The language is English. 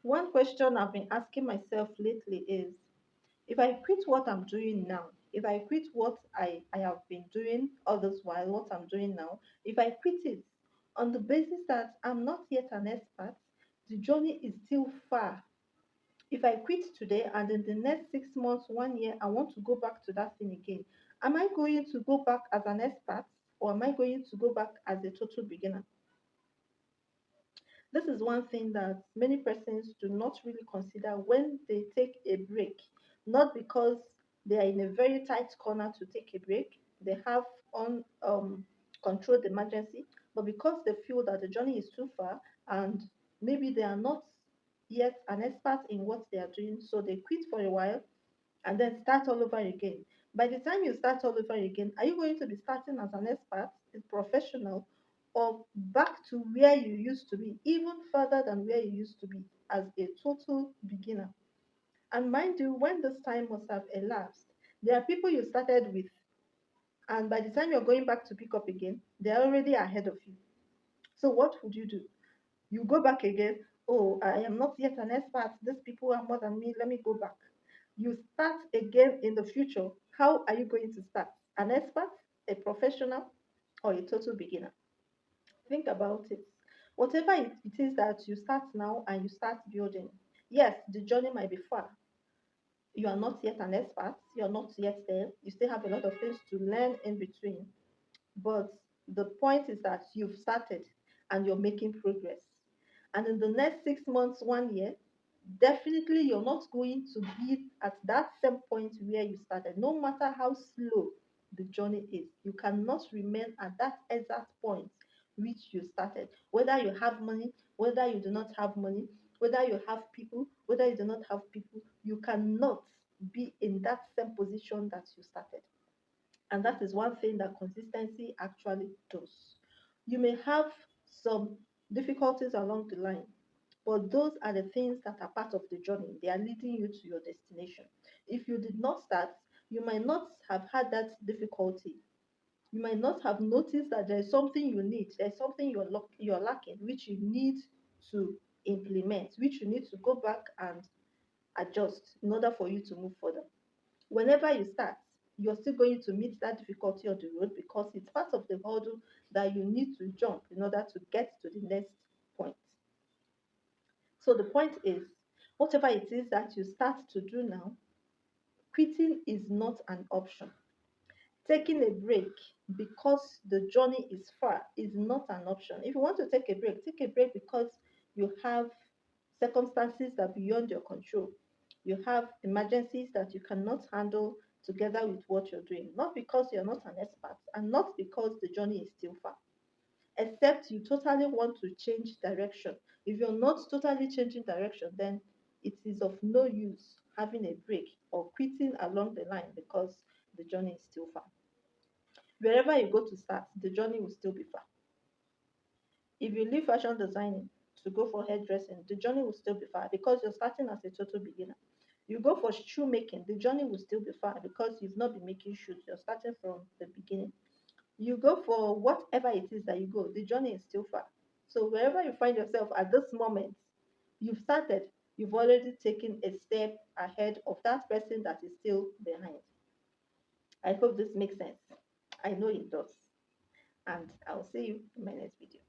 One question I've been asking myself lately is, if I quit what I'm doing now, if I quit what I have been doing all this while, what I'm doing now, if I quit it on the basis that I'm not yet an expert, the journey is still far. If I quit today and in the next 6 months, 1 year, I want to go back to that thing again, am I going to go back as an expert or am I going to go back as a total beginner? This is one thing that many persons do not really consider when they take a break, not because they are in a very tight corner to take a break, they have on controlled emergency, but because they feel that the journey is too far and maybe they are not yet an expert in what they are doing, so they quit for a while and then start all over again. By the time you start all over again, are you going to be starting as an expert, a professional, or back to where you used to be, even further than where you used to be as a total beginner? And mind you, when this time must have elapsed, there are people you started with, and by the time you're going back to pick up again, they're already ahead of you. So, what would you do? You go back again. Oh, I am not yet an expert. These people are more than me. Let me go back. You start again in the future. How are you going to start? An expert, a professional, or a total beginner? Think about it. Whatever it is that you start now and you start building, yes, the journey might be far. You are not yet an expert. You're not yet there. You still have a lot of things to learn in between. But the point is that you've started and you're making progress. And in the next 6 months, 1 year, definitely you're not going to be at that same point where you started. No matter how slow the journey is, you cannot remain at that exact point which you started. Whether you have money, whether you do not have money, whether you have people, whether you do not have people, you cannot be in that same position that you started. And that is one thing that consistency actually does. You may have some difficulties along the line, but those are the things that are part of the journey. They are leading you to your destination. If you did not start, you might not have had that difficulty. You might not have noticed that there is something you need, there's something you're lacking, which you need to implement, which you need to go back and adjust in order for you to move further. Whenever you start, you're still going to meet that difficulty on the road because it's part of the hurdle that you need to jump in order to get to the next point. So the point is, whatever it is that you start to do now, quitting is not an option. Taking a break because the journey is far is not an option. If you want to take a break because you have circumstances that are beyond your control. You have emergencies that you cannot handle together with what you're doing. Not because you're not an expert and not because the journey is still far, except you totally want to change direction. If you're not totally changing direction, then it is of no use having a break or quitting along the line because the journey is still far. Wherever you go to start, the journey will still be far. If you leave fashion designing to go for hairdressing, the journey will still be far because you're starting as a total beginner. You go for shoemaking, the journey will still be far because you've not been making shoes. You're starting from the beginning. You go for whatever it is that you go, the journey is still far. So wherever you find yourself at this moment, you've started, you've already taken a step ahead of that person that is still behind. I hope this makes sense. I know it does. And I'll see you in my next video.